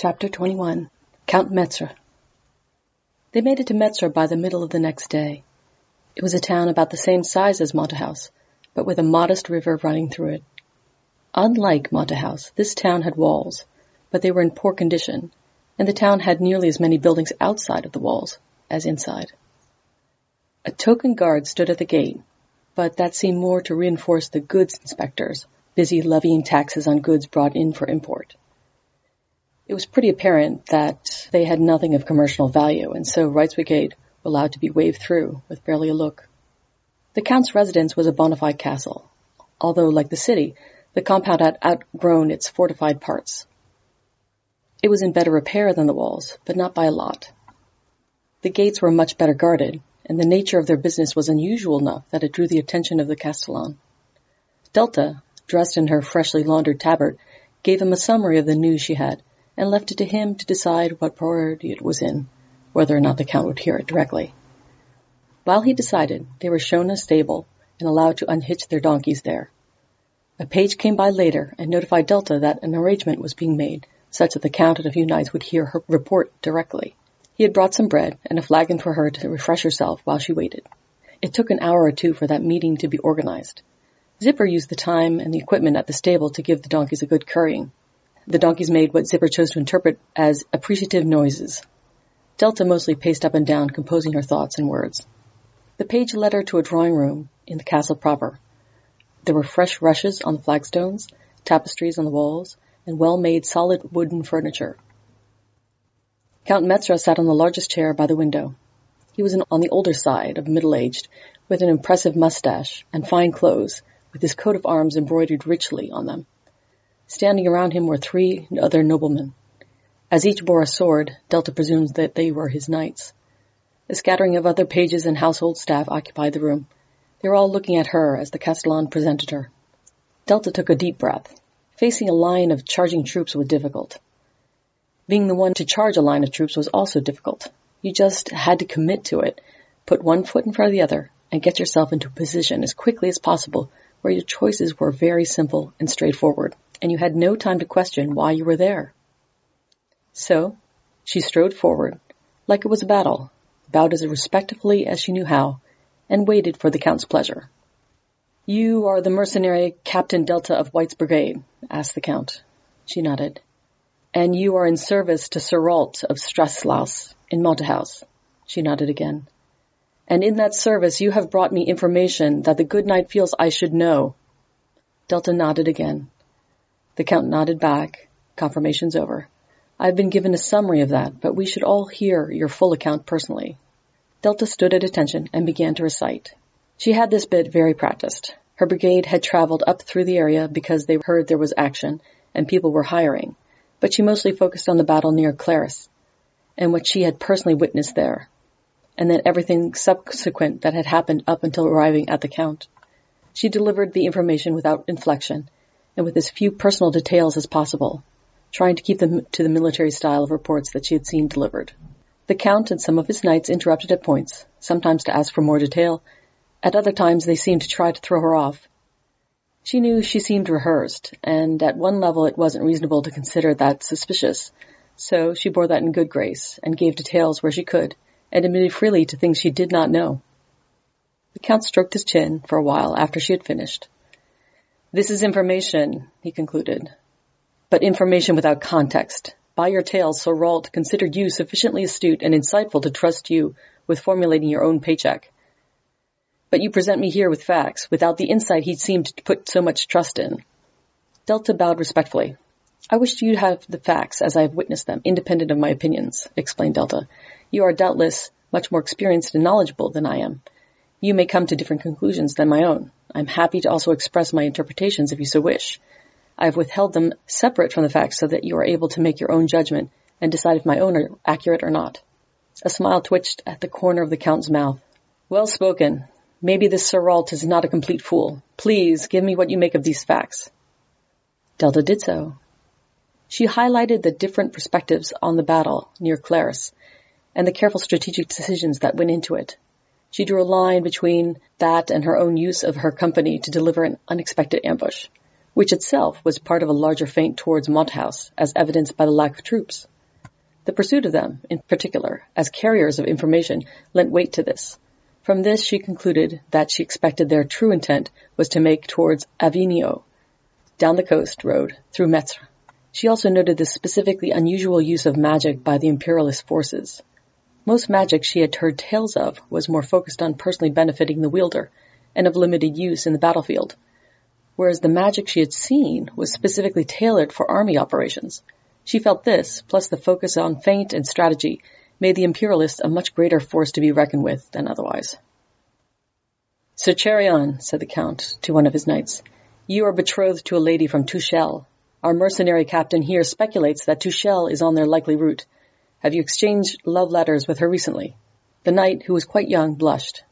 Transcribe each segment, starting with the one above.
Chapter 21. Count Metzre. They made it to Metzre by the middle of the next day. It was a town about the same size as Montahouse, but with a modest river running through it. Unlike Montahouse, this town had walls, but they were in poor condition, and the town had nearly as many buildings outside of the walls as inside. A token guard stood at the gate, but that seemed more to reinforce the goods inspectors, busy levying taxes on goods brought in for import. It was pretty apparent that they had nothing of commercial value, and so Wright's Brigade were allowed to be waved through with barely a look. The Count's residence was a bona fide castle, although, like the city, the compound had outgrown its fortified parts. It was in better repair than the walls, but not by a lot. The gates were much better guarded, and the nature of their business was unusual enough that it drew the attention of the castellan. Delta, dressed in her freshly laundered tabard, gave him a summary of the news she had, and left it to him to decide what priority it was in, whether or not the Count would hear it directly. While he decided, they were shown a stable and allowed to unhitch their donkeys there. A page came by later and notified Delta that an arrangement was being made, such that the Count and a few knights would hear her report directly. He had brought some bread and a flagon for her to refresh herself while she waited. It took an hour or two for that meeting to be organized. Zipper used the time and the equipment at the stable to give the donkeys a good currying. The donkeys made what Zipper chose to interpret as appreciative noises. Delta mostly paced up and down, composing her thoughts and words. The page led her to a drawing room in the castle proper. There were fresh rushes on the flagstones, tapestries on the walls, and well-made solid wooden furniture. Count Metzre sat on the largest chair by the window. He was on the older side of middle-aged, with an impressive mustache and fine clothes, with his coat of arms embroidered richly on them. Standing around him were 3 other noblemen. As each bore a sword, Delta presumes that they were his knights. A scattering of other pages and household staff occupied the room. They were all looking at her as the castellan presented her. Delta took a deep breath. Facing a line of charging troops was difficult. Being the one to charge a line of troops was also difficult. You just had to commit to it, put one foot in front of the other, and get yourself into a position as quickly as possible where your choices were very simple and straightforward, and you had no time to question why you were there. So, she strode forward, like it was a battle, bowed as respectfully as she knew how, and waited for the Count's pleasure. "You are the mercenary Captain Delta of Wight's Brigade?" asked the Count. She nodded. "And you are in service to Sir Ralt of Strasslaus in Montahouse?" She nodded again. "And in that service you have brought me information that the good knight feels I should know?" Delta nodded again. The Count nodded back. "Confirmation's over. I've been given a summary of that, but we should all hear your full account personally." Delta stood at attention and began to recite. She had this bit very practiced. Her brigade had traveled up through the area because they heard there was action and people were hiring, but she mostly focused on the battle near Claris and what she had personally witnessed there, and then everything subsequent that had happened up until arriving at the Count. She delivered the information without inflection and with as few personal details as possible, trying to keep them to the military style of reports that she had seen delivered. The Count and some of his knights interrupted at points, sometimes to ask for more detail. At other times they seemed to try to throw her off. She knew she seemed rehearsed, and at one level it wasn't reasonable to consider that suspicious, so she bore that in good grace, and gave details where she could, and admitted freely to things she did not know. The Count stroked his chin for a while after she had finished. "This is information," he concluded, "but information without context. By your tales, Sir Ralt considered you sufficiently astute and insightful to trust you with formulating your own paycheck. But you present me here with facts, without the insight he seemed to put so much trust in." Delta bowed respectfully. "I wish you to have the facts as I have witnessed them, independent of my opinions," explained Delta. "You are doubtless much more experienced and knowledgeable than I am. You may come to different conclusions than my own. I am happy to also express my interpretations if you so wish. I have withheld them separate from the facts so that you are able to make your own judgment and decide if my own are accurate or not." A smile twitched at the corner of the Count's mouth. "Well spoken. Maybe this Sir Ralt is not a complete fool. Please, give me what you make of these facts." Delta did so. She highlighted the different perspectives on the battle near Claris, and the careful strategic decisions that went into it. She drew a line between that and her own use of her company to deliver an unexpected ambush. which itself was part of a larger feint towards Montahouse, as evidenced by the lack of troops. The pursuit of them, in particular, as carriers of information, lent weight to this. From this she concluded that she expected their true intent was to make towards Avignon, down the coast road through Metzre. She also noted the specifically unusual use of magic by the imperialist forces. Most magic she had heard tales of was more focused on personally benefiting the wielder, and of limited use in the battlefield, whereas the magic she had seen was specifically tailored for army operations. She felt this, plus the focus on feint and strategy, made the imperialists a much greater force to be reckoned with than otherwise. "Sir Cherion," said the Count to one of his knights, "you are betrothed to a lady from Touchel. Our mercenary captain here speculates that Touchel is on their likely route. Have you exchanged love letters with her recently?" The knight, who was quite young, blushed.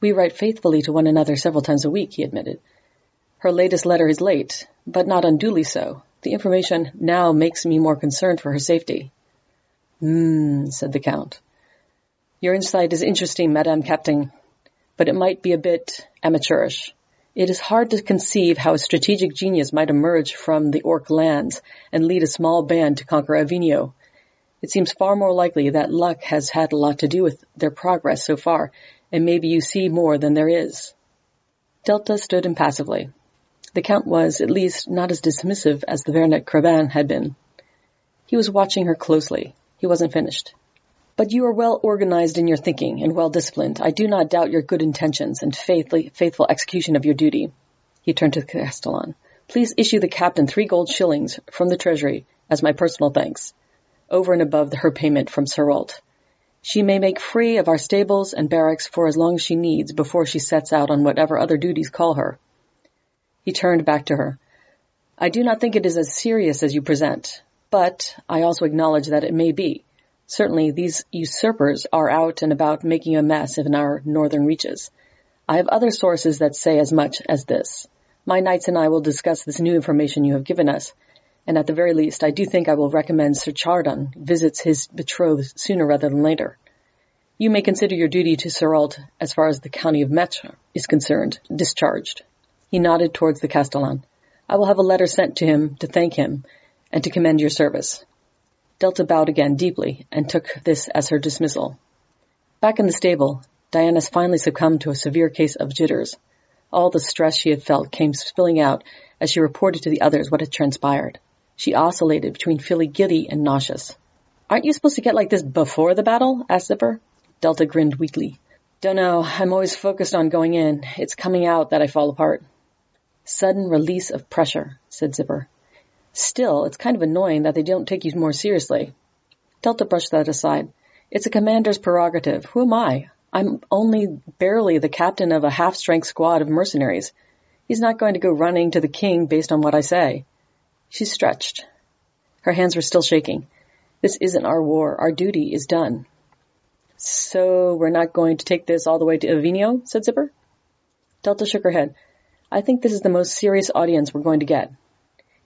"We write faithfully to one another several times a week," he admitted. "Her latest letter is late, but not unduly so. The information now makes me more concerned for her safety." Said the Count. "Your insight is interesting, Madame Captain, but it might be a bit amateurish. It is hard to conceive how a strategic genius might emerge from the Orc lands and lead a small band to conquer Avignon. It seems far more likely that luck has had a lot to do with their progress so far, and maybe you see more than there is." Delta stood impassively. The Count was, at least, not as dismissive as the Baronet Crabin had been. He was watching her closely. He wasn't finished. "But you are well organized in your thinking and well disciplined. I do not doubt your good intentions and faithful execution of your duty." He turned to the Castellan. "Please issue the captain 3 gold shillings from the treasury as my personal thanks, over and above her payment from Sir Wight. She may make free of our stables and barracks for as long as she needs before she sets out on whatever other duties call her." He turned back to her. "I do not think it is as serious as you present, but I also acknowledge that it may be. Certainly these usurpers are out and about making a mess in our northern reaches. I have other sources that say as much as this. My knights and I will discuss this new information you have given us, and at the very least I do think I will recommend Sir Chardon visits his betrothed sooner rather than later. You may consider your duty to Sir Wight, as far as the county of Metzre is concerned, discharged." He nodded towards the Castellan. "I will have a letter sent to him to thank him and to commend your service." Delta bowed again deeply and took this as her dismissal. Back in the stable, Diana finally succumbed to a severe case of jitters. All the stress she had felt came spilling out as she reported to the others what had transpired. She oscillated between feeling giddy and nauseous. "Aren't you supposed to get like this before the battle?" asked Zipper. Delta grinned weakly. "Don't know. I'm always focused on going in. It's coming out that I fall apart." "Sudden release of pressure," said Zipper. "Still, it's kind of annoying that they don't take you more seriously." Delta brushed that aside. "It's a commander's prerogative. Who am I? I'm only barely the captain of a half-strength squad of mercenaries. He's not going to go running to the king based on what I say." She stretched. Her hands were still shaking. "This isn't our war. Our duty is done." "So we're not going to take this all the way to Avignon?" said Zipper. Delta shook her head. "I think this is the most serious audience we're going to get.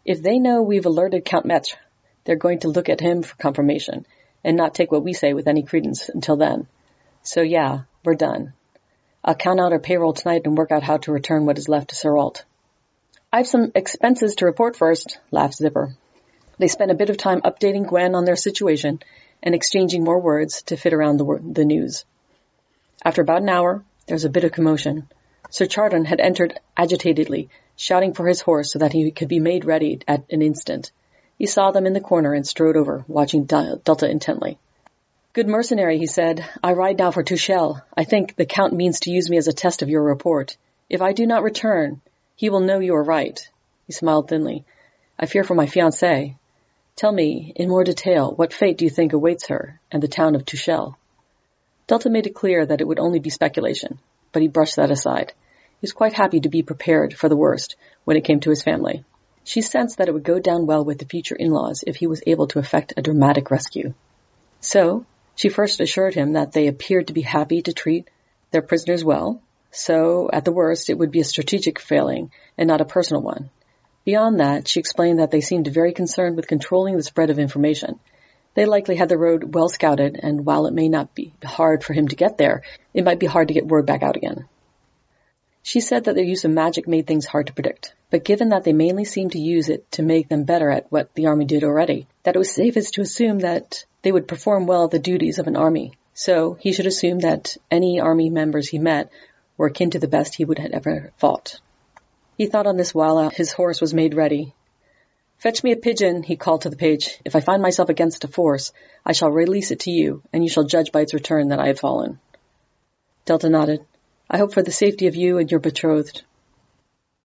If they know we've alerted Count Metzre, they're going to look at him for confirmation and not take what we say with any credence until then. So yeah, we're done. I'll count out our payroll tonight and work out how to return what is left to Sir Wight." "I've some expenses to report first," laughed Zipper. They spent a bit of time updating Gwen on their situation and exchanging more words to fit around the news. After about an hour, there was a bit of commotion. Sir Chardon had entered agitatedly, shouting for his horse so that he could be made ready at an instant. He saw them in the corner and strode over, watching Delta intently. "Good mercenary," he said. "I ride now for Touchel. I think the Count means to use me as a test of your report. If I do not return, he will know you are right." He smiled thinly. "I fear for my fiancée. Tell me, in more detail, what fate do you think awaits her and the town of Touchel?" Delta made it clear that it would only be speculation, but he brushed that aside. He was quite happy to be prepared for the worst when it came to his family. She sensed that it would go down well with the future in-laws if he was able to effect a dramatic rescue. So, she first assured him that they appeared to be happy to treat their prisoners well, so, at the worst, it would be a strategic failing and not a personal one. Beyond that, she explained that they seemed very concerned with controlling the spread of information. They likely had the road well scouted, and while it may not be hard for him to get there, it might be hard to get word back out again. She said that their use of magic made things hard to predict. but given that they mainly seemed to use it to make them better at what the army did already, that it was safest to assume that they would perform well the duties of an army. So he should assume that any army members he met were akin to the best he would have ever fought. He thought on this while his horse was made ready. "Fetch me a pigeon," he called to the page. "If I find myself against a force, I shall release it to you, and you shall judge by its return that I have fallen." Delta nodded. "I hope for the safety of you and your betrothed."